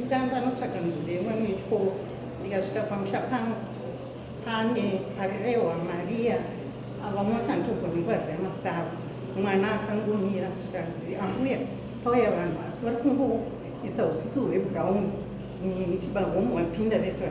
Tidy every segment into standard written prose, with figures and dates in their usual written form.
ndanga notsvaga nzvimbo imwe nechikoro ndikasvika pamusha pangu pane parirewa Maria ava motandogona ngwazi yamasta avo mwana akangomira zvikanzi ambuya pauya vanhu asi vari kungoisa utusu hwebhurauni chibahomu wapinda vese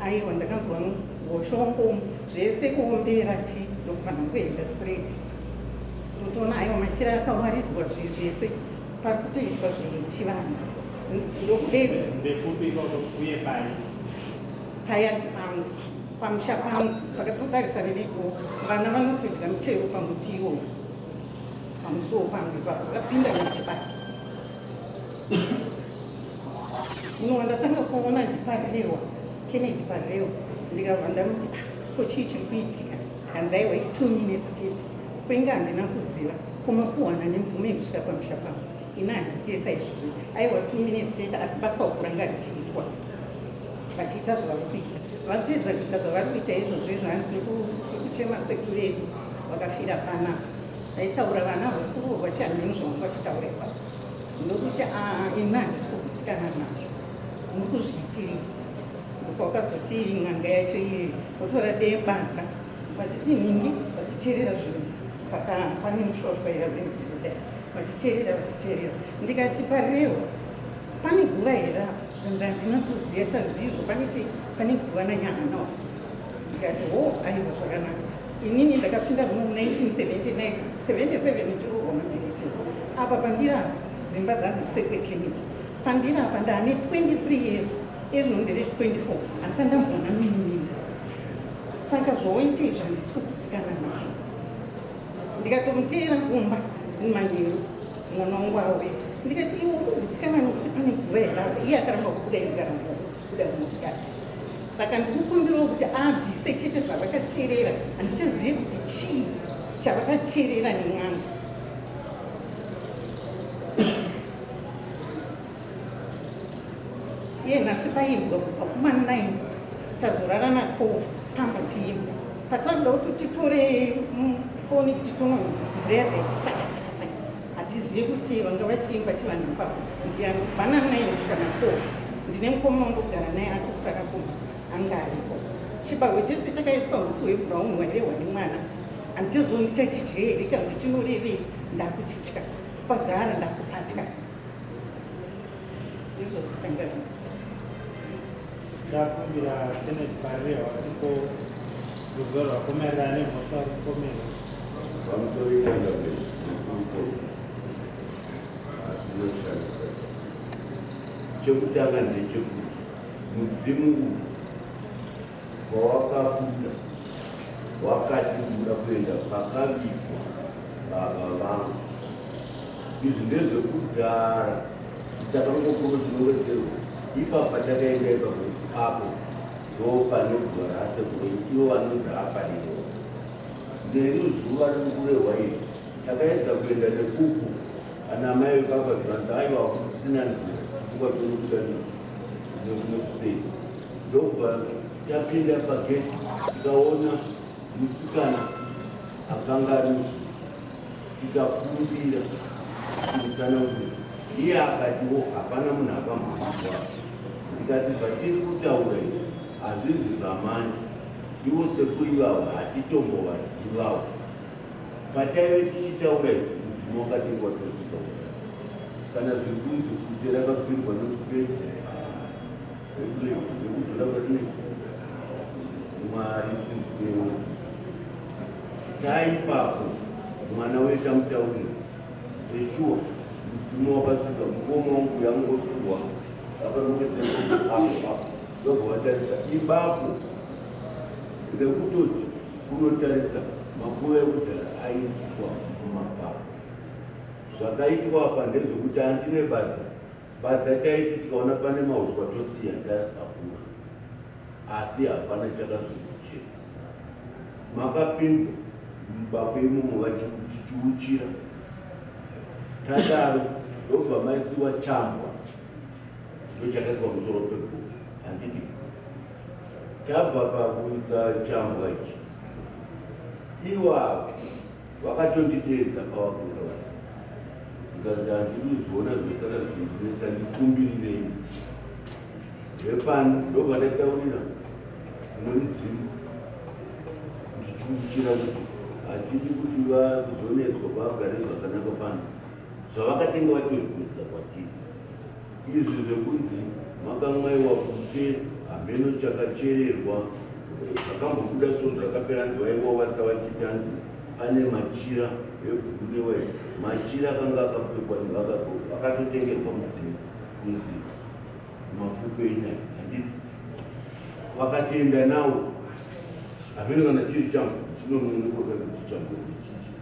aiwa ndakanzwa ngoshongo zvese kuombera chi ndokubvana kuenda straight totoona aiwa machira akawaridzwa zvese pari kutoitwa zvechivanhu payati pangu pamusha pangu pakatotarisa neriko vana vanotodya michero pamutiwo pamusuwo pangu ipapo vakapinda nechibata ino ndatanga kuona ndiparirewa Kennedy parirewa ndikabva ndamuti kochii chiri kuitika hanzaiwa 2 minutes chete kwenga handina kuziva kumakuhwana nemvume yekusvika pamusha pangu ina handitesa izvozvo aiwa 2 minutes chete asi basa okuranga richiitwa vachiita zvavari kuita vapedza kuita zvavari kuita izvozvo zvanzi kuchema sekuru edu vakafira pana aitaura vana vasikuru vachihanini zvavanga vachitaura ipapo ndokuti ina handisi kugutsikana nazvo muri kuzviitiri kwakazoti n'anga yacho iyi kutora banza vachiti ningi vachicherera zvinhu pane mushwashwaira bendaa vachicherera ndikati parirewa pane guva here zvinza ndinotoziva tanzizvo pane guva nanyahanawa ndikati aiwa zvakanaka inini ndakapinda mu 1979 77 ndirohwa mabiriti apa pandira dzimba dzanzi kusekwe clinic pandira apa ndane 23 years ezvino ndiri 24 asi ndambona mini saka zvoite zvandisi kugutsikana nazvo ndikatomuteera kumba manheru mwana wangu auya ndikati iwe kugutsikana nokuti pane guva herava iye akaramba kubuda ikaramba kubuda mumotikari saka ndikukumbirawo kuti abvise chete zvavakacherera handichazivi kuti chii chavakacherera nen'anga iye nhasi paimbwa kubva kuma9 tazorara na12 pamba chiimba patakuda kuti titore foni titono mvura yakaisakasakasaka hatizivi kuti vanga vachiimba chivanhu ipapo ndiyabvana 9 kusvika na12 ndine mukoma wandogara naye atosaka kuma anga aripo chibagwe chese chakaiswa muti webhurauni wairehwa nemwana handichizoni ndichachidye here kana kuti chinorevei ndakuchitya pagara ndakupatya izvozvo tangara ndakumbira Kennedy parirewa tiko ruzivo rwako maererano nemhosva rukomero pamusoro itangabezi nekukuru dzinoshamisa chekutanga ndechekuti mudzimu uyu wawakabuda wakati kuda kuenda pakavigwa baba vangu izvi ndezvekudhara titakangokuro zvinowedzerwa ipapa takaenda ipapo apo ndopanogara asekuru ivo vanodza aparirewa nderi zuva rinkurehwa iri takaedza kuenda nekuku ana mai baba zvanzi aiwa kusisina nzira chikuva tonokuda nekusei ndobva tapinda pageti tikaona musikana akanga ari tikakumbira kumusana kuti iye akatiwo hapana munhu akamboa ndikati zvatiri kutaura izvi hazvizi zvamanje ivo sekuru hatitombovazivawo pataive tichitaura izvi mudzimu wakatingwa tozitaura kana zvikunzi kuti rakapirwa nokupedza nekuti rakati mwari tinzwewo taipapo mwana wedu amutaurira eshuwa mudzimu wakasvika mukoma wangu yangotuwa akanongedzaapo ndobva vatarisa ibapo ndekutoti kunotarisa makuva ekudhara aitwa mumapapo zvakaitwa apa ndezvekuti handine badza taiti tikaona pane mauswa tosiya tasakura asi hapana chakazokuchera makapindwa mubako imomo vachiuchira tadaro ndobva maisiwa chambwa ndochakaiswa musoro peguru handiti tabva pakuisa chambwa ichi iwavo vakatonditeedza pavakuita ndikazi handikuzoona zvesara zvichinesa ndikumbirirei vepano ndobvatataurira umwe mudzimu ndichikuchira kuti hatidi kuti vakuzonetswa vagare zvakanaka pano zvavakatenga vatorikwesta kwatiri izvi zvekunzi makamwaiwa kute hambeno chakachererwa zvakambobuda so zvakapera nzivaiwawatsa vachitanzi pane machira ebhuku newai machira akanga akapfekwa akatotengerwa mudzimu kunzi mapfupeina handiti vakatenda nawo hameno kana chiri changu chinononokoka kuti changu ndichichi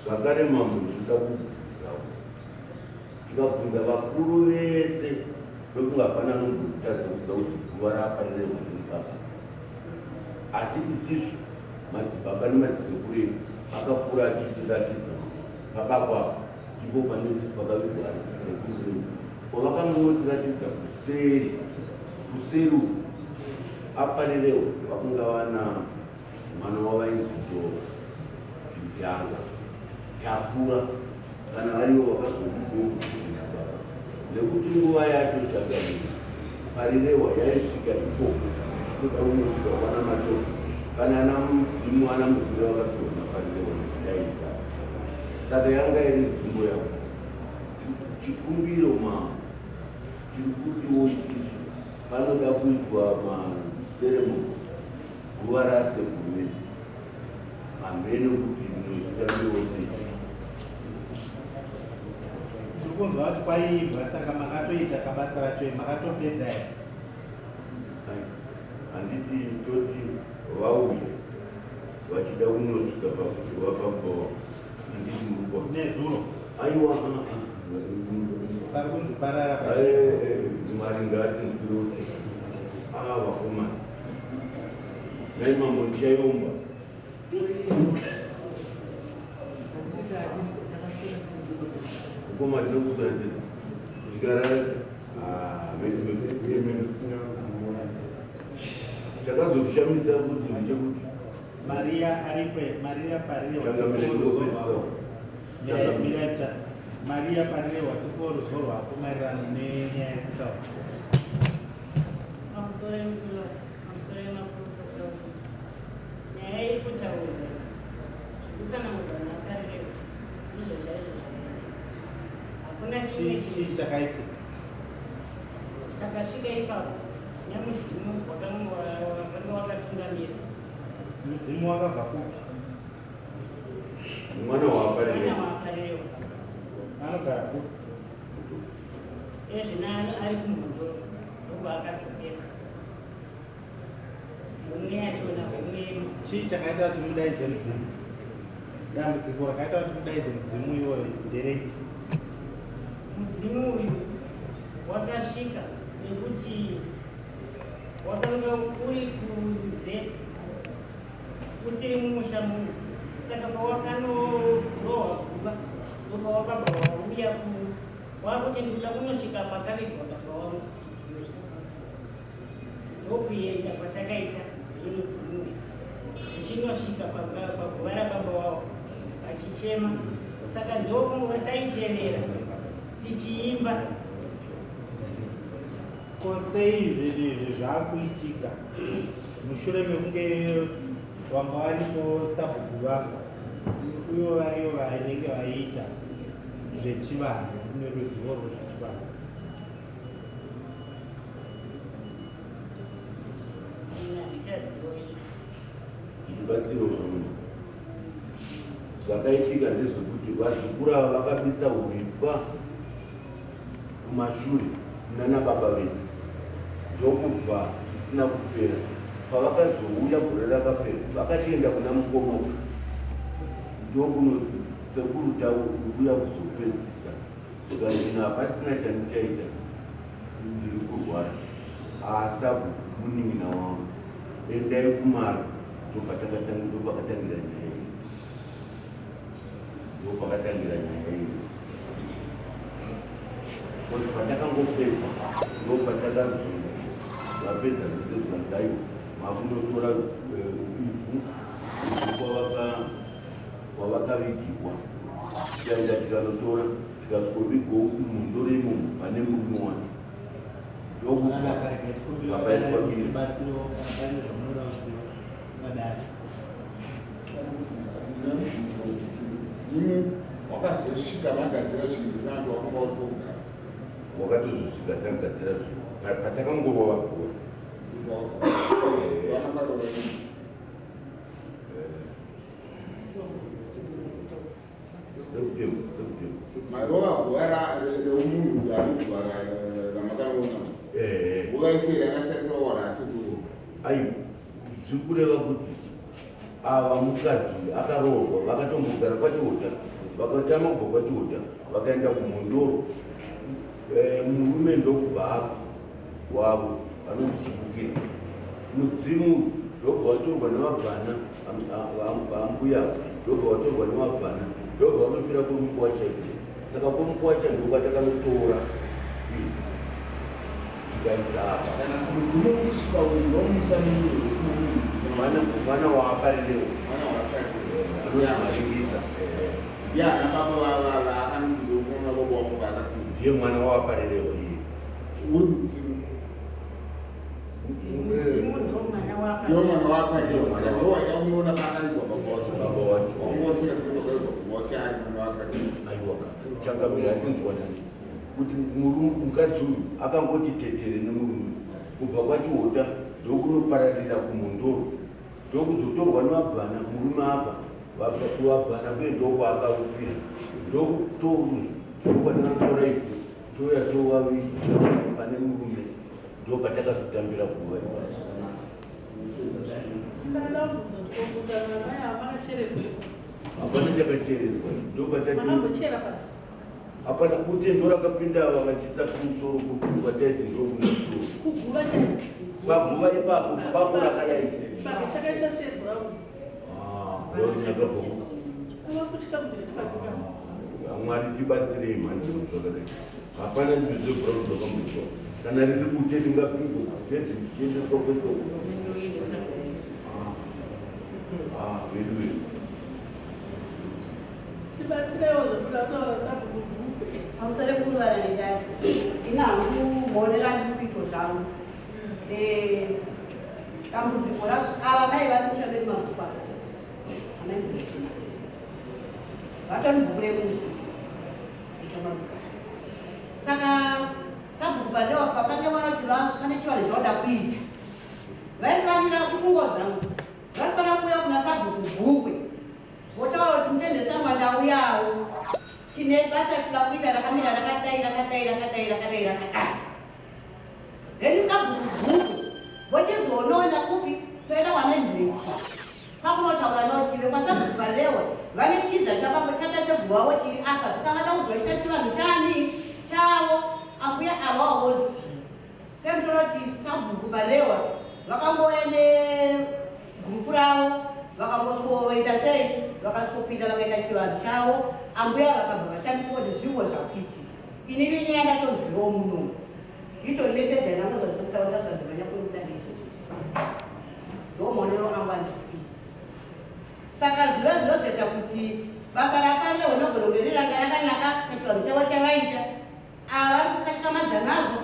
zvakare mambo ndinoda kubvunzawo tikabvunza vakuru vese kwekunge hapana anombotadza kuziva kuti guva raafarire mwari baba asi isisu madzibaba nemadzizekuru edu akakura achitiratidza baba kwavo ndipo pane pakavigwa adzizekuru edu pavakangotiratidza kuseri aparirewo vakunga vana mwana wavainzido zvijanga takura kana variwo vakazouaa nekuti nguva yacho chagamira parirewa yaisvika ikoko ichitoda unosvika kwana matoto kana ana mudzimu ana mudzira vakatoona parirewa nechidaidza saka yanga iri nzvimbo yavo chikumbiro tiri kutiwo isisu panoda kuitwa maseremoni guva rasekurumeni hamene kuti nozvitambiwo sei tiri kunzwa kuti kwaibva saka makatoita kabasa racho makatopedza here handiti toti vauya vachida kunosvika pakuvapapawa handiti murukwa nezuro aiwa pari kunzi parara mwari ngati ndikuti vakomana nai mambo ndichayomba ukoma tinokuratidza tikarara chakazoshamisa kuti ndechekuti Maria parire Maria parire watipo ruzo rwako maererano nenyaya yekutaura nyaya yekutaura kutsanangurwa nakariro izvo chaizvo zvakaita hakuna chii chakaitika chakasvika ipapo nemudzimu wakanga wakatungamira mudzimu wakabva kupi mwana waaparire anogara kupi ezvina ari kumhondoro ndobva akadzokera umwe achona umwe chii chakaita kuti mudaidze mudzimu dambudziko rakaita kuti mudaidze mudzimu iwoyo nderei mudzimu uyu wakasvika nekuti wakanga uri kunze usiri mumusha munhu saka pawakanorohwa guva ndopawakabva wauya wakuti ndikuda kunosvika pakavigwa baba wangu ndokuenda kwatakaita nemudzimu uchinosvika paguva rababa wavo achichema saka ndokunga taiterera tichiimba kosei izvi zvaakuitika mushure mekunge vanga varipo sabhuku vafa uyo variyo vanenge vaiita zvechivanhu neruzivo rwezvechivanhu ndibatsiro zvamunhu zvakaitika ndezvekuti vazukura vakabisa uripwa kumashure nana baba vedu ndokubva zvisina kupera pavakazouya gore rakapera vakatienda kuna mukomoka ndokunoti sekuru tavo uya kuzopedzisa zvikazvino hapasina chandichaita ndiri kurwara asabu munin'ina wangu endai kumara ndopakatangira nyaya iyi ndopakatangira nyaya iyi kuti patakangopedza ndopatakazoa vapedza zvese zvikadaiwa makundotora ivhu kwavakavigirwa tikaenda tikanotora tikasikovigo mundoro imomo pane murume wacho ndokuvapaiti kwabiri wakazosvika magadzira zvinhu zvangu wakanga uri kugara wakatozosvika tagadzira zvinhu patakangorwa vagora marova gora remunhu ari kugara ramakanoona ukaisera akasariroora asi kuro aiwa zviri kureva kuti ava mukadzi akaroorwa vakatombogara kwachiota vakatama kubva kwachiota vakaenda kumhondoro murume ndokubva afa wavo vanozvichibukira mudzimu ndobva vatorwa nevabvana vambuya ndobva vatorwa nevabvana ndobva vanofira kwemukwasha ii saka kwemukwasha ndokwatakandotora izvi tikaisa apa kana mudzimu kusvika unomusamiri mwana waaparirewo anomaringisa ndiana baba vakandiona baba wako vakafunda ndiye mwana waaparirewo iye uri mudzimu ndiwo mwana waaparirewa ndowaida unoona pakaigwa baba wacho wose ari mwana wakati aiwa changamira atinzwanani kuti mukadzi uyu akangoti tetere nemurume kubva kwachiota ndokunopararira kumhondoro ndokuzotorwa nevabvana murume afa vabvana kuye ndokwaakaufira ndokwatakanotora ifu toya tovavi pane murume ndopatakazotambira kuva hapana chakachererwa hapana kuti ndorakapinda vavachisa kumusoro kwataiti ndokumusoro paguva ipapo papo rakadai mwari tibatsirei manje zvakadai hapana zvinhu zvebhurauni zvakamusoro kana riri kute tingapingo zvezvichiendeswa kwesoko vedu hamusore kuruvara nedai inahangumonera ndipito zvangu dambudziko ava mai vari kushandeni mabhuku aka amaibhuku vatoni bhuku remusi isamabuka saka sabhuku pandewa pakangeona kuti pane chivanhu zvauda kuita vaifanira kufungo dzangu vaifanira kuuya kuna sabhuku bhukwe votaura kuti mutendesa mwandau yawo tine basa tida kuita rakamira rakadai then sabhuku bhuku vochizoonona kupi toenda kwamemhirechi pakunotaura notive kwasabhuku parewa vane chidza chapapo chatategurwawo chiri apa tisangada kuzoita chivanhu chani chavo ambuya avawozi semutoroti sabhuku parewa vakangoya negrupu ravo vakambosvoita sei vakasvopinda vakaita chivanhu chavo ambuya vakabva vashandiswa kuti zvingo zvakuiti inini nyaya ndatonzwiwo muno itori meseji yanangozazokutaura zvadzimanya kunokuda neizvozvo ndomonero angu andikuita saka zviva zvinozoita kuti basa rakarewo nogona kunge riranga rakanaka pachivanhu chavo chavaita ava vari kukatyamadza nazvo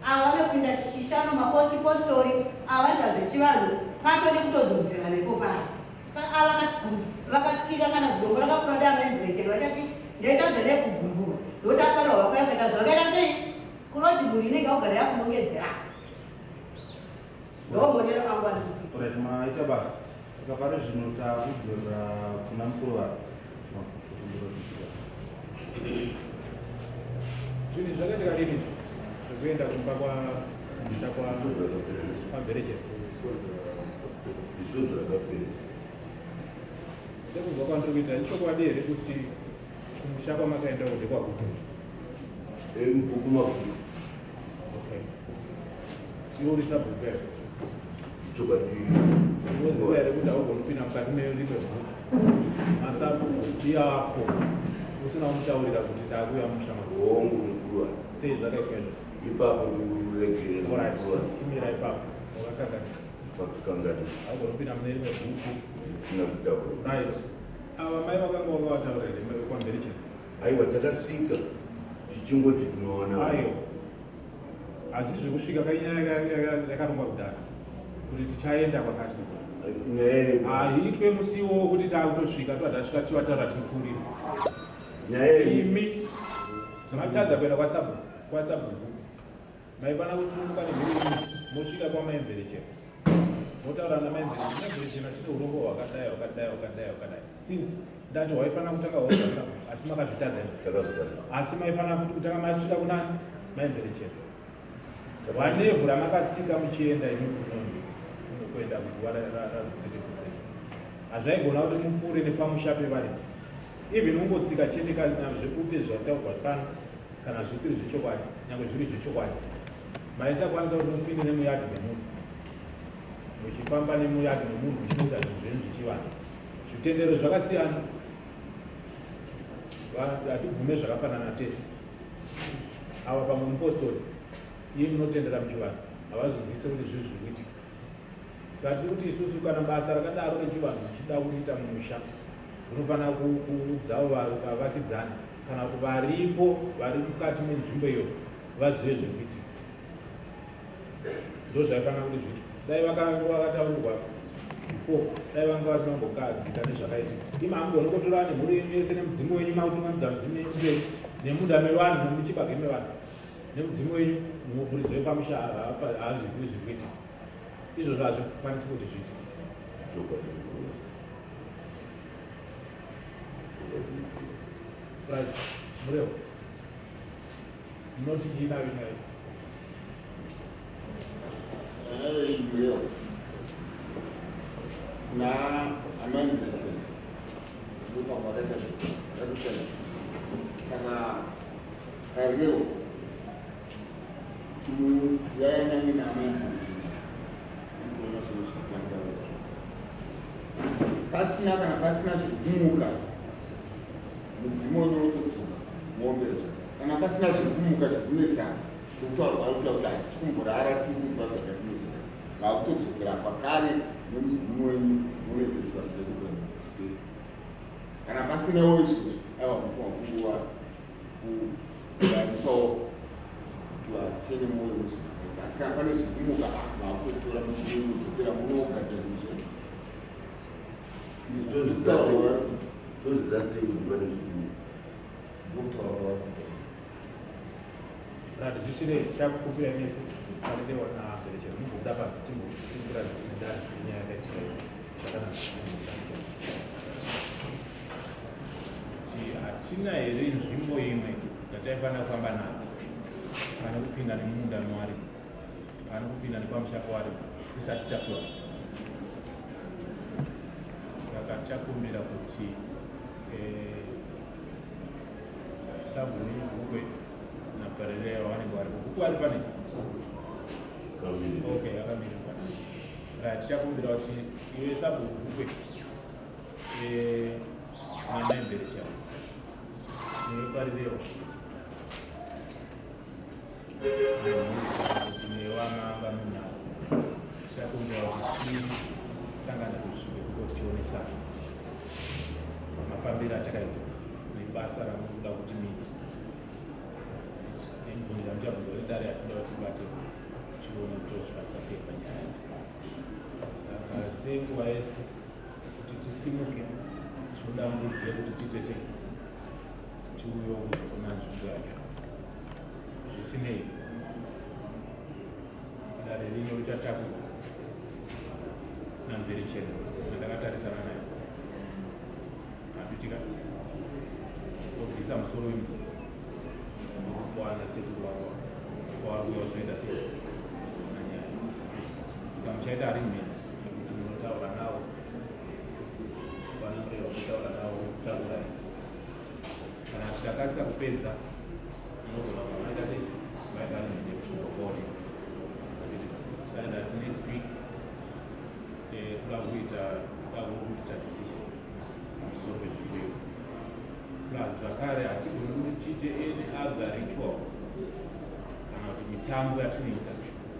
ava vanopinda chishano maposipostori ava vaita zvechivanhu patode kutodzodzera nepo pavo saka ava vakatyira kana zidombo rakakura deamembirecheri vachati ndaita zvenekugumbura ndotaparwa vakuyakaita zvakaita sei kunoti mhuri inenge kugara yakunongedzera ndomonero angu andikuita maita basa saka pari zvino takudzorera kuna mukuru waro zvinhu zvakaita kadini zvekuenda kumba kwamusha kwamberekeri izvozvo rakapera sekuzwa kwandiri kuita ichokwadi here kuti kumusha kwamakaenda kuti kwakutu mubuku makuru chiurisa bhuku ere ichokwadi unoziva here kuti haugoni kupinda mukati merimwe bhuku masabhuku iako usina kumutaurira kuti takuya musha wongu mukuru waro sei zvakaitwa ipapo ndikuregerera kimira ipapo wakakangani pakakangani haugoni kupinda mune rimwe bhuku zvisina kutaura right ava mai vakanga vakavataura here kwamberi chino aiwa takasvika tichingoti tinoona aiwa asi zvekusvika yakarongwa kudhara kuti tichaenda kwakati haitwe musiwo wekuti taakutosvika toadasvika tichivataura tinopfuurira nyaya imi matadza kuenda kwasabhuku maifana kusunguka nemhuri mosvika kwamaimverechero motaura namaimverechero tine urombo hwakadai since ndati waifana kutanga waasabhuku asi makazvitadza asi maifana kuti kutanga masvika kunani maimverechero wanevhu ramakatsika muchienda imi kunokuenda kuguva razitiri hazvaigona kuti mupfuure nepamusha pevaredzi even ungotsika chete kana zvekuti zvataurwa pano kana zvisiri zvechokwadi nyange zviri zvechokwadi maisakwanisa kuti mupinde nemuyadhi memunhu muchifamba nemuyadhi memunhu muchinoita zvinhu zvenyu zvichivana zvitendero zvakasiyana hatibvume zvakafanana tese ava pamwe mupostori iye munotendera muchivanhu havazobvise kuti zviri zviri kuitika saka tiri kuti isusu kana basa rakadaro rechivanhu richida kuita mumusha unofanira kuudzawo vavakidzani kana kuti varipo vari mukati menzvimbo iyo vazive zvekuitika ndo zvaifanira kuti zviitwa dai vakataurirwa before dai vanga vasinambokadzika nezvakaitika ima amugone kutora nemhuri yenyu yese nemudzimu wenyu makutungamidza mudzimu yenyu nemunda mevanhu nemuchibage mevanhu nemudzimu wenyu muburidzo wepamusha haazvizivi zviri kuitika izvozvo hazvikwanisi kuti zviitike right mureo munoti chinavinai mureo na amainvese ndopamwakatakutena kana kareo yayananyina amainvese pasina kana pasina chikumuka mudzimu unotodzoka muombezo kana pasina chikumuka chikunetsana chekutaurwa kuda kuti hatisi kumborara tiri kuitwa zvakatinozoa vakutodzokera pakare nemudzimu wenyu munoedzeswa zvekuti kana pasinawo izvozvo aiwa mufuma kunguva kudaniswawo kuti vachene mwoyo wezvinhu asi kana pane zvikumuka vakutotora muchimu kudzokera munogadzira tozizasei kuti pane zvikumuka rati zvisire chakukupira mese paledewa naberechero mugobuda panze timbura zvitindari nyaya yakaitika zvakanaka kuti hatina here nzvimbo imwe yataifanira kufamba nayo pane kupinda nemumunda mewaridzi pane kupinda nepamusha pewaridzi tisati takura saka tichakumbira kuti sabuni bukwe naparelea wanenge vari bukwe vari pane okay akamira pane right tichakumbira kuti iwe sabuni bukwe namaimverechero neparelea newamanga munavo tichakumbira kuti tisangane kusvike kuti tionesana mafambiro atakaita nebasa ramukuda kuti miti nemibvunzo yamuchabvunzo redare yatinoda kuti tibate tione kutozvikwanisa sei panyaya saka senguva yese kuti tisimuke tiodambudzire kuti tiite sei tiuyewo kuzokona nzvimbo yacho zvisinei dare rino richatakura namverechero andakatarisana naye apitika obvisa musoro wembudzi kuwana sekuru wavo kwawakuya uzoita sei nanyaya saka muchaita arrangement yekuti munotaura navo vanoreva kutaura navo kutarurai kana titakasika kupedza munogona maita sei maita arrangement yekuti mugone that next week kuda kuita decision pamusoro pezvirevo plus zvakare hatigoni kuti tiite any other rituals kana kuti mitambo yatinoita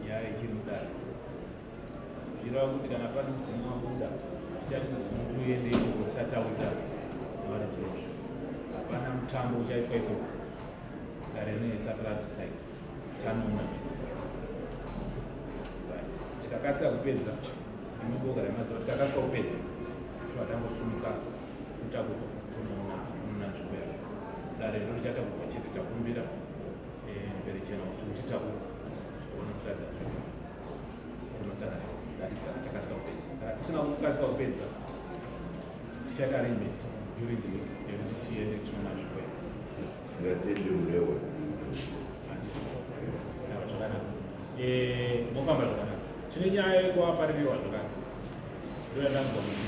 nyaya ichiri mudare zvirava kuti kana pane mudzimu wabuda tichati mudzimu tuende tisataurira maana chirozvo hapana mutambo uchaitwa ikoko dare nesatellite site tanona tikakasika kupedza imiboka remazuva tikakasika kupedza tivatangosumuka kutakurwa kunona nzvimbo dare rino richatakurwa chete takumbira mberi chena kuti utitakura unotiradza unosaka takasika kupedza kana tisina kukasika kupedza tichaita arrangement during the week yekuti tiende tinona nzvimbo ngatende murewe zvakanaka mofamba zvakanaka tine nyaya yekuvaparirwa zvakanaka ndoyandangwa kuti